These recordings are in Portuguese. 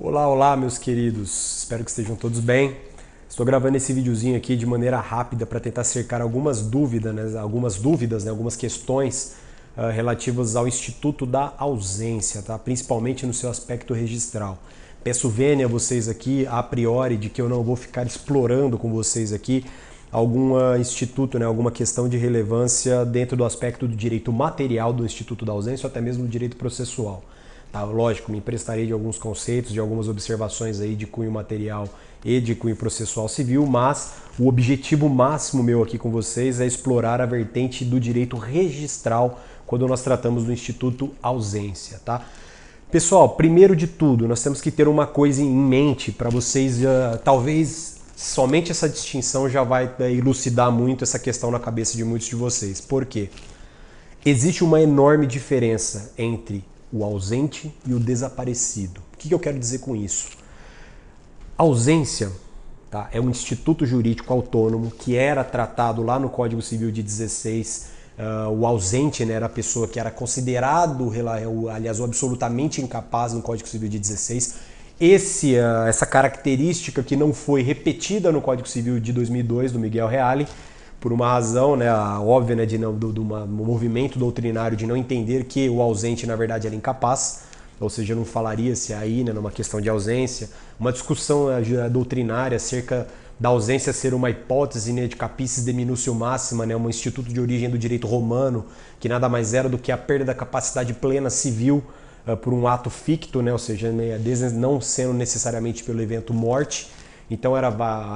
Olá, olá, meus queridos. Espero que estejam todos bem. Estou gravando esse videozinho aqui de maneira rápida para tentar cercar algumas dúvidas, algumas questões relativas ao Instituto da Ausência, tá? Principalmente no seu aspecto registral. Peço vênia a vocês aqui, a priori, de que eu não vou ficar explorando com vocês aqui algum instituto, alguma questão de relevância dentro do aspecto do direito material do Instituto da Ausência ou até mesmo do direito processual. Tá, lógico, me emprestarei de alguns conceitos, de algumas observações aí de cunho material e de cunho processual civil, mas o objetivo máximo meu aqui com vocês é explorar a vertente do direito registral quando nós tratamos do Instituto Ausência, tá? Pessoal, primeiro de tudo, nós temos que ter uma coisa em mente para vocês, talvez somente essa distinção já vai elucidar muito essa questão na cabeça de muitos de vocês. Por quê? Existe uma enorme diferença entre o ausente e o desaparecido. O que eu quero dizer com isso? A ausência, tá, é um instituto jurídico autônomo que era tratado lá no Código Civil de 16. O ausente, né, era a pessoa que era considerado, aliás, absolutamente incapaz no Código Civil de 16. Essa característica que não foi repetida no Código Civil de 2002, do Miguel Reale, por uma razão óbvia, né, de um movimento doutrinário de não entender que o ausente na verdade era incapaz, ou seja, não falaria-se aí, né, numa questão de ausência, uma discussão doutrinária acerca da ausência ser uma hipótese, né, de capicis de minutio máxima, né, um instituto de origem do direito romano, que nada mais era do que a perda da capacidade plena civil por um ato ficto, né, ou seja, não sendo necessariamente pelo evento morte. Então era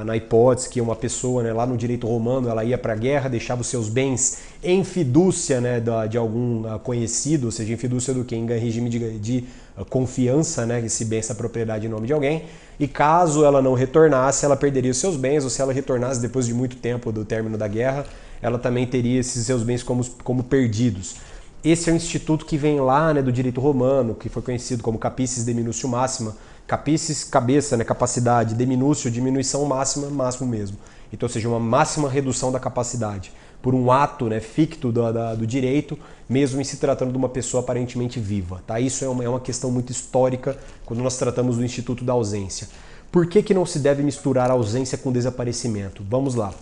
na hipótese que uma pessoa, né, lá no direito romano, ela ia para a guerra, deixava os seus bens em fidúcia, né, de algum conhecido, ou seja, em fidúcia do que? Em regime de confiança, né, esse bem, essa propriedade em nome de alguém, e caso ela não retornasse, ela perderia os seus bens, ou se ela retornasse depois de muito tempo do término da guerra, ela também teria esses seus bens como perdidos. Esse é um instituto que vem lá, né, do direito romano, que foi conhecido como capicis de minutio máxima. Capicis, cabeça, né, capacidade, de minúcio, diminuição máxima, máximo mesmo. Então, ou seja, uma máxima redução da capacidade por um ato, né, ficto do direito, mesmo em se tratando de uma pessoa aparentemente viva. Tá? Isso é uma questão muito histórica quando nós tratamos do Instituto da Ausência. Por que não se deve misturar a ausência com desaparecimento? Vamos lá.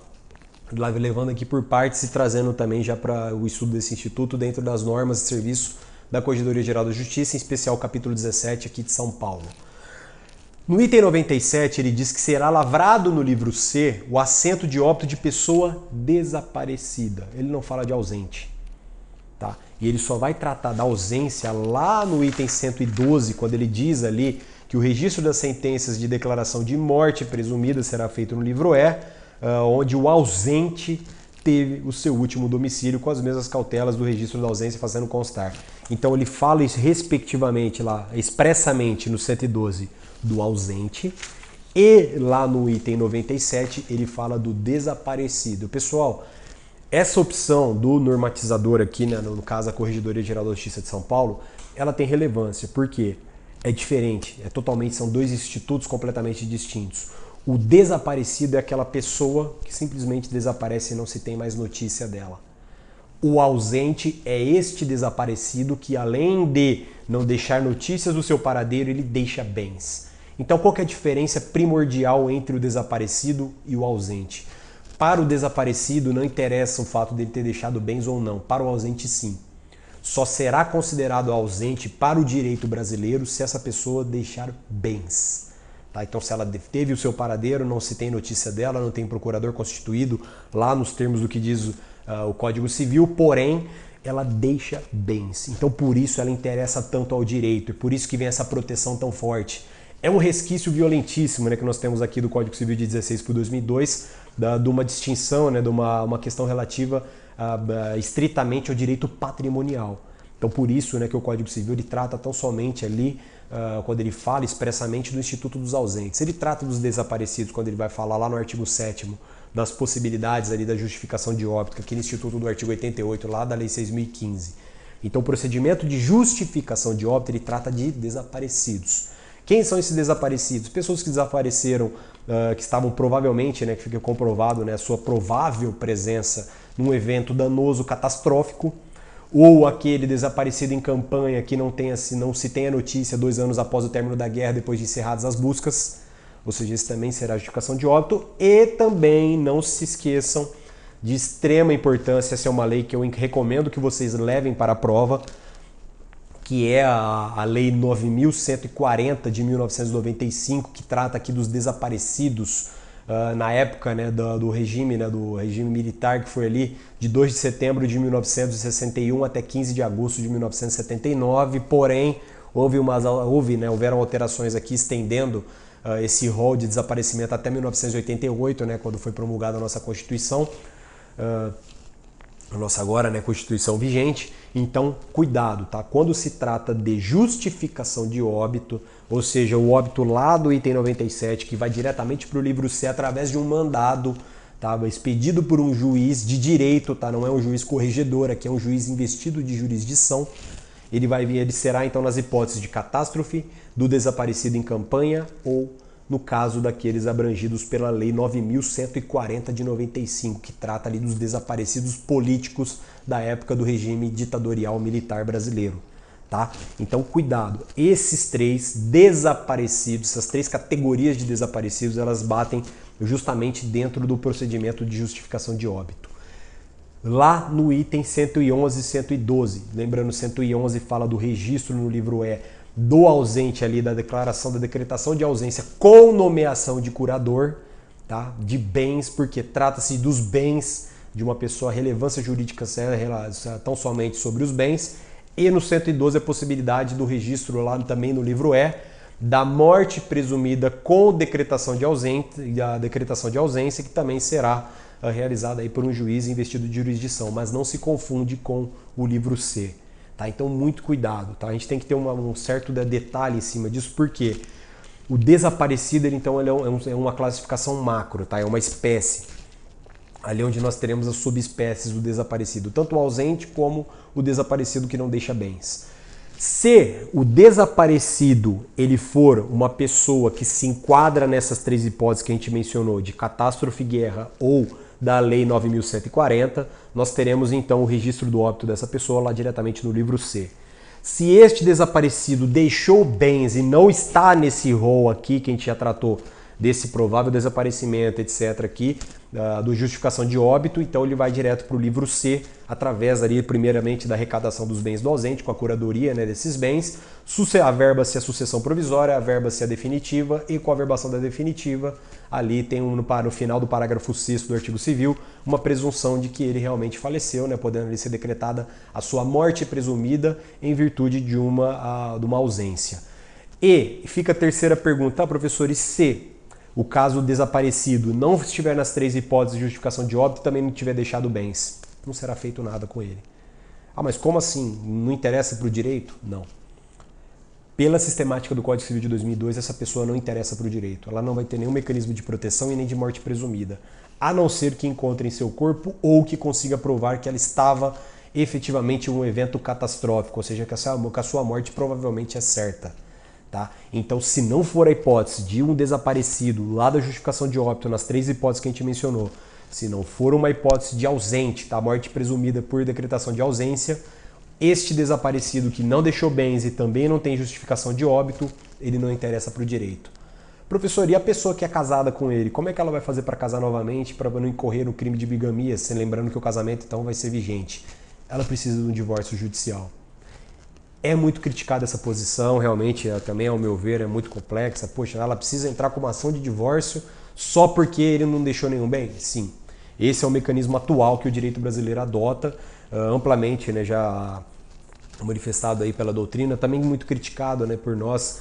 Levando aqui por partes e trazendo também já para o estudo desse instituto dentro das normas de serviço da Corregedoria Geral da Justiça, em especial o capítulo 17 aqui de São Paulo. No item 97, ele diz que será lavrado no livro C o assento de óbito de pessoa desaparecida. Ele não fala de ausente. Tá? E ele só vai tratar da ausência lá no item 112, quando ele diz ali que o registro das sentenças de declaração de morte presumida será feito no livro E, onde o ausente teve o seu último domicílio com as mesmas cautelas do registro da ausência fazendo constar. Então ele fala isso respectivamente lá, expressamente no 112 do ausente, e lá no item 97 ele fala do desaparecido. Pessoal, essa opção do normatizador aqui, né, no caso a Corregedoria Geral da Justiça de São Paulo, ela tem relevância, porque é diferente, são dois institutos completamente distintos. O desaparecido é aquela pessoa que simplesmente desaparece e não se tem mais notícia dela. O ausente é este desaparecido que, além de não deixar notícias do seu paradeiro, ele deixa bens. Então, qual que é a diferença primordial entre o desaparecido e o ausente? Para o desaparecido, não interessa o fato dele ter deixado bens ou não. Para o ausente, sim. Só será considerado ausente para o direito brasileiro se essa pessoa deixar bens. Tá? Então, se ela teve o seu paradeiro, não se tem notícia dela, não tem procurador constituído lá nos termos do que diz o Código Civil, porém, ela deixa bens. Então, por isso ela interessa tanto ao direito, e por isso que vem essa proteção tão forte. É um resquício violentíssimo, né, que nós temos aqui do Código Civil de 16 por 2002, de uma distinção, né, de uma questão relativa estritamente ao direito patrimonial. Então, por isso, né, que o Código Civil ele trata tão somente ali, quando ele fala expressamente do Instituto dos Ausentes. Ele trata dos desaparecidos quando ele vai falar lá no artigo 7º das possibilidades ali da justificação de óbito, aquele Instituto do artigo 88, lá da Lei 6.015. Então, o procedimento de justificação de óbito ele trata de desaparecidos. Quem são esses desaparecidos? Pessoas que desapareceram, que estavam provavelmente, né, que fica comprovado, né, a sua provável presença num evento danoso, catastrófico, ou aquele desaparecido em campanha que não se tenha notícia 2 anos após o término da guerra, depois de encerradas as buscas, ou seja, esse também será justificação de óbito. E também não se esqueçam, de extrema importância, essa é uma lei que eu recomendo que vocês levem para a prova, que é a Lei 9.140 de 1995, que trata aqui dos desaparecidos na época, né, do regime militar, que foi ali de 2 de setembro de 1961 até 15 de agosto de 1979. Porém, houveram alterações aqui estendendo esse rol de desaparecimento até 1988, né, quando foi promulgada a nossa Constituição. A nossa agora, né, Constituição vigente. Então, cuidado, tá? Quando se trata de justificação de óbito, ou seja, o óbito lá do item 97, que vai diretamente para o livro C através de um mandado, tá? Expedido por um juiz de direito, tá? Não é um juiz corregedor, aqui é um juiz investido de jurisdição. Ele será então nas hipóteses de catástrofe, do desaparecido em campanha ou no caso daqueles abrangidos pela Lei 9.140 de 95, que trata ali dos desaparecidos políticos da época do regime ditatorial militar brasileiro, tá? Então, cuidado. Esses 3 desaparecidos, essas 3 categorias de desaparecidos, elas batem justamente dentro do procedimento de justificação de óbito. Lá no item 111 e 112, lembrando, 111 fala do registro no livro E do ausente ali, da declaração da decretação de ausência com nomeação de curador, tá? De bens, porque trata-se dos bens de uma pessoa, a relevância jurídica tão somente sobre os bens. E no 112 a possibilidade do registro lá também no livro E da morte presumida com decretação de ausência, que também será realizada aí por um juiz investido de jurisdição, mas não se confunde com o livro C. Tá? Então, muito cuidado. Tá? A gente tem que ter um certo detalhe em cima disso, porque o desaparecido ele é uma classificação macro, tá? É uma espécie, ali onde nós teremos as subespécies do desaparecido, tanto o ausente como o desaparecido que não deixa bens. Se o desaparecido ele for uma pessoa que se enquadra nessas 3 hipóteses que a gente mencionou, de catástrofe, guerra ou da Lei 9.140, nós teremos então o registro do óbito dessa pessoa lá diretamente no livro C. Se este desaparecido deixou bens e não está nesse rol aqui que a gente já tratou, desse provável desaparecimento, etc. aqui, do justificação de óbito, então ele vai direto para o livro C, através ali, primeiramente, da arrecadação dos bens do ausente, com a curadoria, né, desses bens, averba-se a sucessão provisória, averba-se a definitiva, e com a averbação da definitiva, ali tem no final do parágrafo 6º do artigo civil, uma presunção de que ele realmente faleceu, né, podendo ali ser decretada a sua morte presumida em virtude de uma ausência. E fica a terceira pergunta, tá, professor, e se o caso desaparecido não estiver nas 3 hipóteses de justificação de óbito e também não tiver deixado bens? Não será feito nada com ele. Ah, mas como assim? Não interessa para o direito? Não. Pela sistemática do Código Civil de 2002, essa pessoa não interessa para o direito. Ela não vai ter nenhum mecanismo de proteção e nem de morte presumida, a não ser que encontre em seu corpo ou que consiga provar que ela estava efetivamente em um evento catastrófico, ou seja, que a sua morte provavelmente é certa. Tá? Então, se não for a hipótese de um desaparecido lá da justificação de óbito, nas 3 hipóteses que a gente mencionou, se não for uma hipótese de ausente, tá? Morte presumida por decretação de ausência, este desaparecido que não deixou bens e também não tem justificação de óbito, ele não interessa para o direito. Professor, e a pessoa que é casada com ele, como é que ela vai fazer para casar novamente, para não incorrer no crime de bigamia, lembrando que o casamento então vai ser vigente? Ela precisa de um divórcio judicial. É muito criticada essa posição, realmente, também ao meu ver, é muito complexa. Poxa, ela precisa entrar com uma ação de divórcio só porque ele não deixou nenhum bem? Sim. Esse é o mecanismo atual que o direito brasileiro adota, amplamente, né, já manifestado aí pela doutrina, também muito criticado, né, por nós,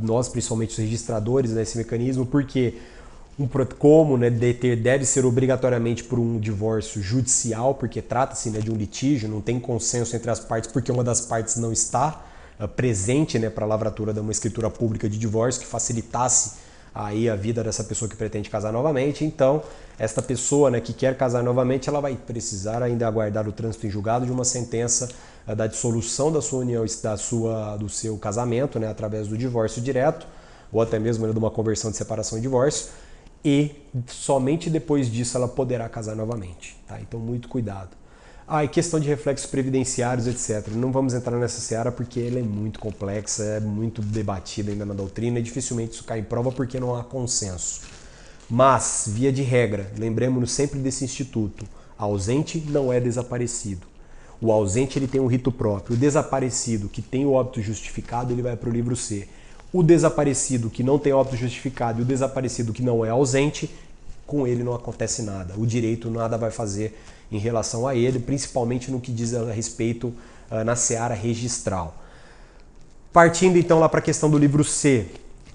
nós principalmente os registradores, né, esse mecanismo, porque como, né, deve ser obrigatoriamente por um divórcio judicial, porque trata-se, né, de um litígio, não tem consenso entre as partes, porque uma das partes não está presente, né, para a lavratura de uma escritura pública de divórcio que facilitasse aí a vida dessa pessoa que pretende casar novamente. Então, esta pessoa, né, que quer casar novamente, ela vai precisar ainda aguardar o trânsito em julgado de uma sentença da dissolução da sua união, do seu casamento, né, através do divórcio direto, ou até mesmo, né, de uma conversão de separação e divórcio. E somente depois disso ela poderá casar novamente. Tá? Então, muito cuidado. Ah, e questão de reflexos previdenciários, etc. Não vamos entrar nessa seara porque ela é muito complexa, é muito debatida ainda na doutrina e dificilmente isso cai em prova porque não há consenso. Mas, via de regra, lembremos-nos sempre desse instituto. Ausente não é desaparecido. O ausente ele tem um rito próprio. O desaparecido, que tem o óbito justificado, ele vai para o livro C. O desaparecido que não tem óbito justificado e o desaparecido que não é ausente, com ele não acontece nada. O direito nada vai fazer em relação a ele, principalmente no que diz a respeito na seara registral. Partindo então lá para a questão do livro C,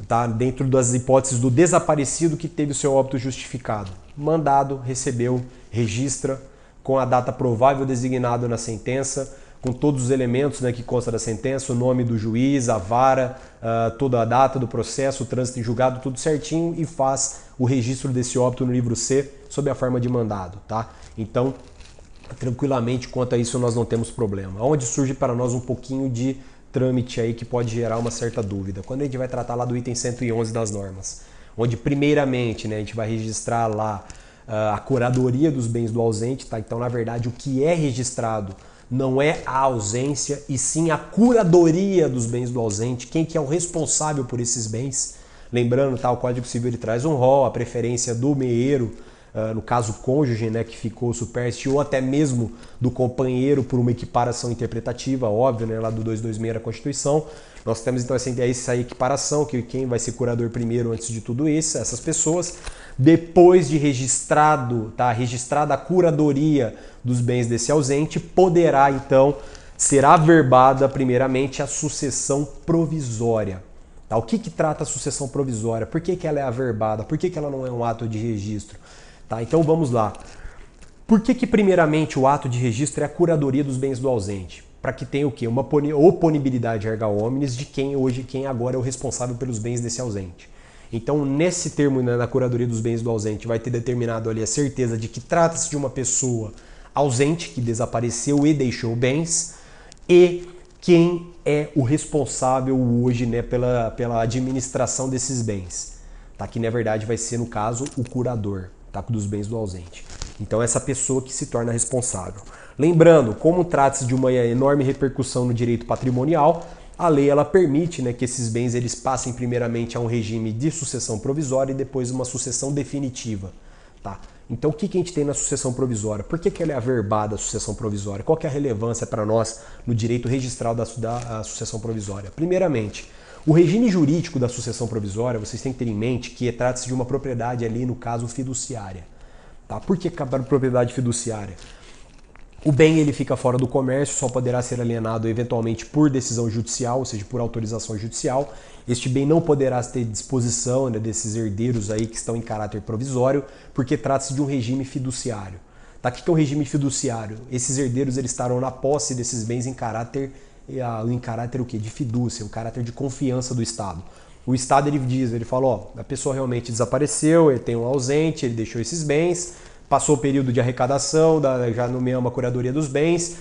tá? Dentro das hipóteses do desaparecido que teve o seu óbito justificado. Mandado, recebeu, registra com a data provável designada na sentença, com todos os elementos, né, que consta da sentença, o nome do juiz, a vara, toda a data do processo, o trânsito em julgado, tudo certinho e faz o registro desse óbito no livro C sob a forma de mandado, tá? Então, tranquilamente, quanto a isso nós não temos problema. Onde surge para nós um pouquinho de trâmite aí que pode gerar uma certa dúvida. Quando a gente vai tratar lá do item 111 das normas, onde primeiramente, né, a gente vai registrar lá a curadoria dos bens do ausente, tá? Então, na verdade, o que é registrado não é a ausência, e sim a curadoria dos bens do ausente, quem que é o responsável por esses bens. Lembrando, tá, o Código Civil ele traz um rol, a preferência do meeiro, no caso cônjuge, né, que ficou supérstite, ou até mesmo do companheiro por uma equiparação interpretativa, óbvio, né, lá do 226 da Constituição. Nós temos então essa equiparação, que quem vai ser curador primeiro antes de tudo isso, essas pessoas. Depois de registrada a curadoria dos bens desse ausente, poderá então ser averbada primeiramente a sucessão provisória. Tá? O que trata a sucessão provisória? Por que ela é averbada? Por que ela não é um ato de registro? Tá? Então vamos lá. Por que primeiramente o ato de registro é a curadoria dos bens do ausente? Para que tenha o quê? Uma oponibilidade erga omnes de quem agora é o responsável pelos bens desse ausente. Então, nesse termo, né, na curadoria dos bens do ausente, vai ter determinado ali a certeza de que trata-se de uma pessoa ausente, que desapareceu e deixou bens, e quem é o responsável hoje, né, pela administração desses bens. Tá? Que, na verdade, vai ser, no caso, o curador, tá, dos bens do ausente. Então, essa pessoa que se torna responsável. Lembrando, como trata-se de uma enorme repercussão no direito patrimonial, a lei ela permite, né, que esses bens eles passem primeiramente a um regime de sucessão provisória e depois uma sucessão definitiva. Tá? Então o que a gente tem na sucessão provisória? Por que ela é averbada, a sucessão provisória? Qual que é a relevância para nós no direito registral da sucessão provisória? Primeiramente, o regime jurídico da sucessão provisória, vocês têm que ter em mente que trata-se de uma propriedade ali, no caso, fiduciária. Tá? Por que propriedade fiduciária? O bem ele fica fora do comércio, só poderá ser alienado eventualmente por decisão judicial, ou seja, por autorização judicial. Este bem não poderá ter disposição, né, desses herdeiros aí que estão em caráter provisório, porque trata-se de um regime fiduciário. Tá? O que é um regime fiduciário? Esses herdeiros eles estarão na posse desses bens em caráter o quê? De fidúcia, um caráter de confiança do Estado. O Estado ele fala, ó, a pessoa realmente desapareceu, ele tem um ausente, ele deixou esses bens, passou o período de arrecadação, já nomeamos a curadoria dos bens,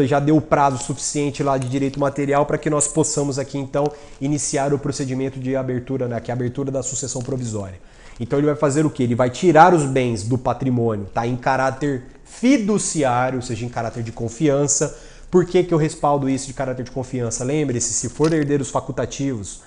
já deu o prazo suficiente lá de direito material para que nós possamos aqui então iniciar o procedimento de abertura, né, que é a abertura da sucessão provisória. Então ele vai fazer o quê? Ele vai tirar os bens do patrimônio, tá, em caráter fiduciário, ou seja, em caráter de confiança. Por que eu respaldo isso de caráter de confiança? Lembre-se, se for herdeiros facultativos,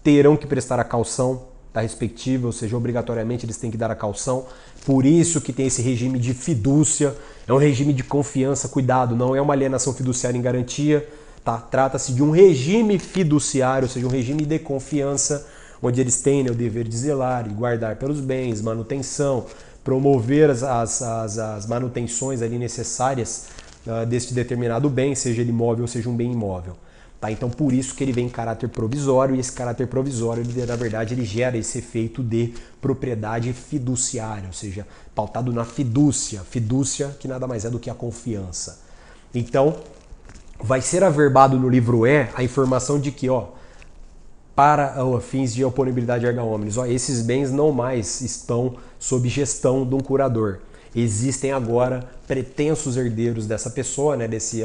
terão que prestar a caução da respectiva, ou seja, obrigatoriamente eles têm que dar a caução. Por isso que tem esse regime de fidúcia, é um regime de confiança, cuidado, não é uma alienação fiduciária em garantia, tá? Trata-se de um regime fiduciário, ou seja, um regime de confiança, onde eles têm, né, o dever de zelar e guardar pelos bens, manutenção, promover as manutenções ali necessárias deste determinado bem, seja ele imóvel ou seja um bem imóvel. Tá? Então, por isso que ele vem em caráter provisório, e esse caráter provisório, ele, na verdade, ele gera esse efeito de propriedade fiduciária, ou seja, pautado na fidúcia que nada mais é do que a confiança. Então, vai ser averbado no livro E a informação de que, ó, para fins de oponibilidade erga omnes, ó, esses bens não mais estão sob gestão de um curador. Existem agora pretensos herdeiros dessa pessoa, né, desse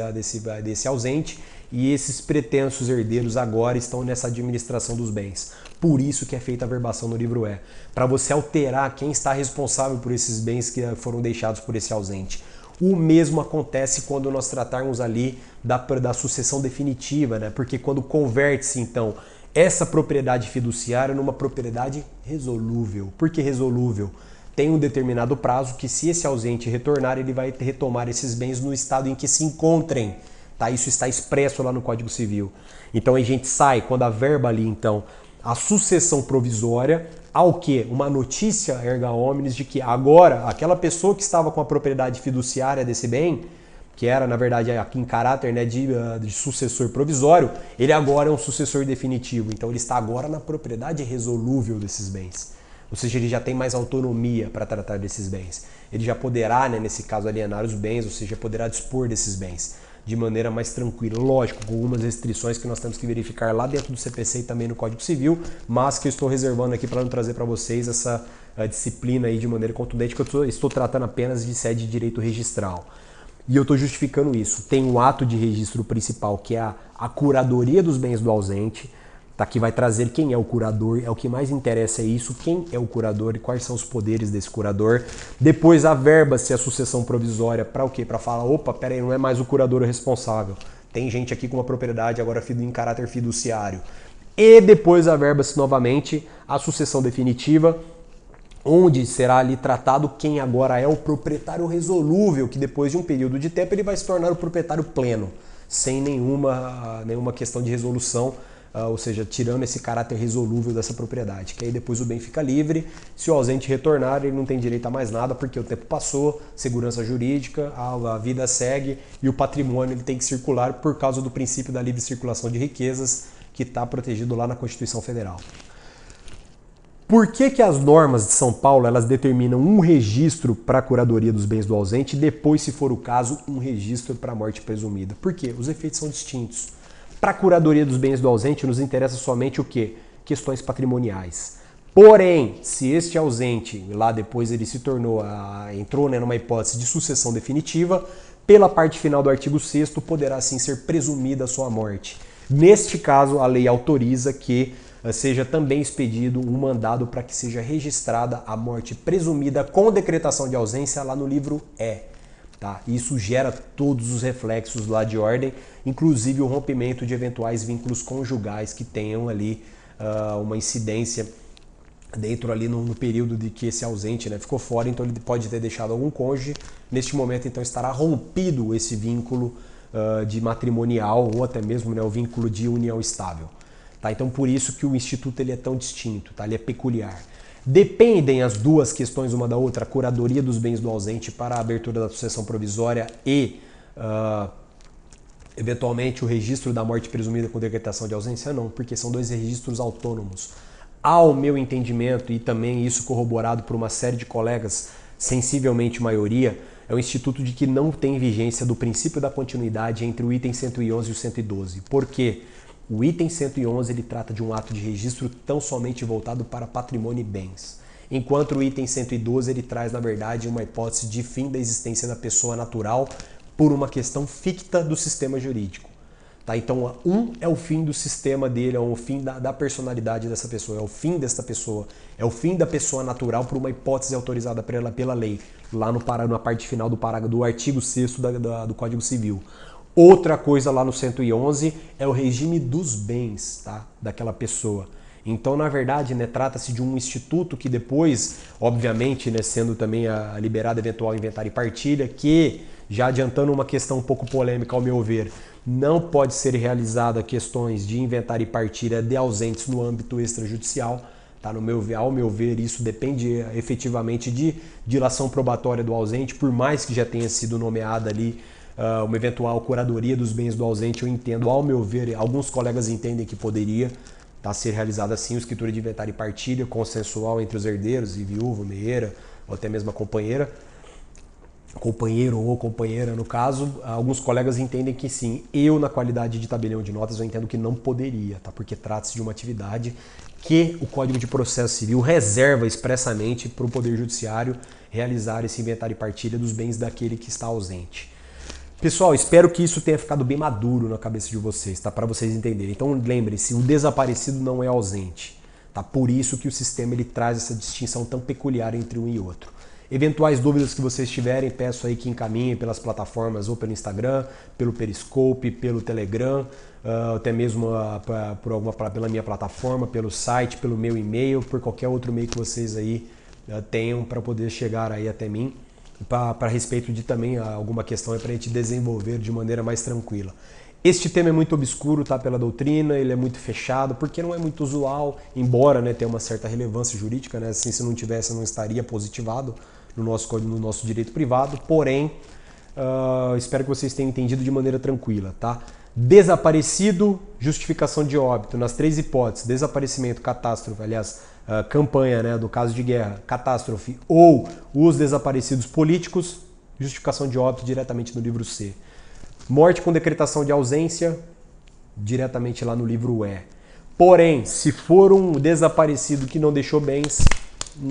ausente, e esses pretensos herdeiros agora estão nessa administração dos bens. Por isso que é feita a averbação no livro E, para você alterar quem está responsável por esses bens que foram deixados por esse ausente. O mesmo acontece quando nós tratarmos ali da sucessão definitiva, né? Porque quando converte-se, então, essa propriedade fiduciária numa propriedade resolúvel. Por que resolúvel? Tem um determinado prazo que, se esse ausente retornar, ele vai retomar esses bens no estado em que se encontrem. Tá? Isso está expresso lá no Código Civil. Então a gente sai, quando a verba ali, então, a sucessão provisória, ao que? Uma notícia erga omnes de que agora aquela pessoa que estava com a propriedade fiduciária desse bem, que era, na verdade, aqui em caráter, né, de sucessor provisório, ele agora é um sucessor definitivo. Então ele está agora na propriedade resolúvel desses bens. Ou seja, ele já tem mais autonomia para tratar desses bens. Ele já poderá, né, nesse caso, alienar os bens, ou seja, poderá dispor desses bens de maneira mais tranquila. Lógico, com algumas restrições que nós temos que verificar lá dentro do CPC e também no Código Civil, mas que eu estou reservando aqui para não trazer para vocês essa disciplina aí de maneira contundente, que eu estou tratando apenas de sede de direito registral. E eu estou justificando isso. Tem o ato de registro principal, que é a curadoria dos bens do ausente, tá, que vai trazer quem é o curador, é o que mais interessa é isso, quem é o curador e quais são os poderes desse curador. Depois a verba-se a sucessão provisória para o quê? Para falar, opa, peraí, não é mais o curador o responsável. Tem gente aqui com uma propriedade agora em caráter fiduciário. E depois a verba-se novamente a sucessão definitiva, onde será ali tratado quem agora é o proprietário resolúvel, que depois de um período de tempo ele vai se tornar o proprietário pleno, sem nenhuma questão de resolução, ou seja, tirando esse caráter resolúvel dessa propriedade, que aí depois o bem fica livre. Se o ausente retornar, ele não tem direito a mais nada, porque o tempo passou, segurança jurídica, a vida segue e o patrimônio ele tem que circular por causa do princípio da livre circulação de riquezas, que está protegido lá na Constituição Federal. Por que as normas de São Paulo elas determinam um registro para a curadoria dos bens do ausente e depois, se for o caso, um registro para a morte presumida? Por quê? Os efeitos são distintos. Para a curadoria dos bens do ausente nos interessa somente o quê? Questões patrimoniais. Porém, se este ausente, lá depois ele se entrou, né, numa hipótese de sucessão definitiva, pela parte final do artigo 6º poderá sim ser presumida a sua morte. Neste caso, a lei autoriza que seja também expedido um mandado para que seja registrada a morte presumida com decretação de ausência lá no livro E. Tá? Isso gera todos os reflexos lá de ordem, inclusive o rompimento de eventuais vínculos conjugais que tenham ali uma incidência dentro ali no período de que esse ausente, né, ficou fora, então ele pode ter deixado algum cônjuge. Neste momento, então, estará rompido esse vínculo de matrimonial ou até mesmo, né, o vínculo de união estável. Tá? Então, por isso que o Instituto ele é tão distinto, tá? Ele é peculiar. Dependem as duas questões uma da outra, a curadoria dos bens do ausente para a abertura da sucessão provisória e, eventualmente, o registro da morte presumida com decretação de ausência? Não, porque são dois registros autônomos. Ao meu entendimento, e também isso corroborado por uma série de colegas, sensivelmente maioria, é um instituto de que não tem vigência do princípio da continuidade entre o item 111 e o 112. Por quê? O item 111 ele trata de um ato de registro tão somente voltado para patrimônio e bens, enquanto o item 112 ele traz, na verdade, uma hipótese de fim da existência da pessoa natural por uma questão ficta do sistema jurídico. Tá? Então, um é o fim do sistema dele, é o fim da personalidade dessa pessoa, é o fim desta pessoa, é o fim da pessoa natural por uma hipótese autorizada pela lei, lá na parte final do artigo 6º do Código Civil. Outra coisa lá no 111 é o regime dos bens, tá, daquela pessoa. Então, na verdade, né, trata-se de um instituto que depois, obviamente, né, sendo também a liberada eventual inventário e partilha, que, já adiantando uma questão um pouco polêmica ao meu ver, não pode ser realizada questões de inventário e partilha de ausentes no âmbito extrajudicial. Tá? Ao meu ver, isso depende efetivamente de dilação probatória do ausente, por mais que já tenha sido nomeada ali uma eventual curadoria dos bens do ausente, eu entendo, ao meu ver, alguns colegas entendem que poderia ser realizada assim, a escritura de inventário e partilha consensual entre os herdeiros e viúva, meieira, ou até mesmo a companheira, companheiro ou companheira no caso. Alguns colegas entendem que sim. Eu, na qualidade de tabelião de notas, eu entendo que não poderia, tá? Porque trata-se de uma atividade que o Código de Processo Civil reserva expressamente para o Poder Judiciário realizar esse inventário e partilha dos bens daquele que está ausente. Pessoal, espero que isso tenha ficado bem maduro na cabeça de vocês, tá? Para vocês entenderem. Então, lembre-se, o desaparecido não é ausente, tá? Por isso que o sistema ele traz essa distinção tão peculiar entre um e outro. Eventuais dúvidas que vocês tiverem, peço aí que encaminhem pelas plataformas ou pelo Instagram, pelo Periscope, pelo Telegram, até mesmo pela minha plataforma, pelo site, pelo meu e-mail, por qualquer outro meio que vocês aí tenham para poder chegar aí até mim, para respeito de também alguma questão para a gente desenvolver de maneira mais tranquila. Este tema é muito obscuro, tá, pela doutrina, ele é muito fechado, porque não é muito usual, embora, né, tenha uma certa relevância jurídica, né, assim, se não tivesse, não estaria positivado no nosso direito privado, porém, espero que vocês tenham entendido de maneira tranquila, tá? Desaparecido, justificação de óbito, nas 3 hipóteses, desaparecimento, catástrofe, aliás, campanha, né, do caso de guerra, catástrofe ou os desaparecidos políticos, justificação de óbito diretamente no livro C. Morte com decretação de ausência, diretamente lá no livro E. Porém, se for um desaparecido que não deixou bens,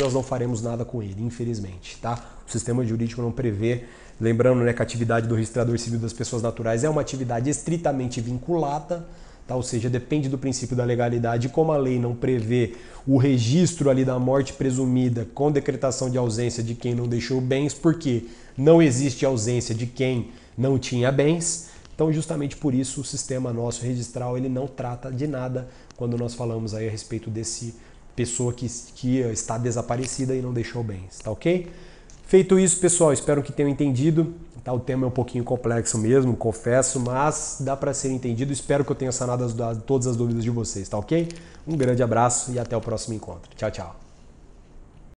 nós não faremos nada com ele, infelizmente, tá? O sistema jurídico não prevê, lembrando, né, que a atividade do registrador civil das pessoas naturais é uma atividade estritamente vinculada, tá? Ou seja, depende do princípio da legalidade, como a lei não prevê o registro ali da morte presumida com decretação de ausência de quem não deixou bens, porque não existe ausência de quem não tinha bens, então justamente por isso o sistema nosso registral ele não trata de nada quando nós falamos aí a respeito desse pessoa que está desaparecida e não deixou bens, tá ok? Feito isso, pessoal, espero que tenham entendido, tá? O tema é um pouquinho complexo mesmo, confesso, mas dá para ser entendido, espero que eu tenha sanado todas as dúvidas de vocês, tá ok? Um grande abraço e até o próximo encontro. Tchau, tchau.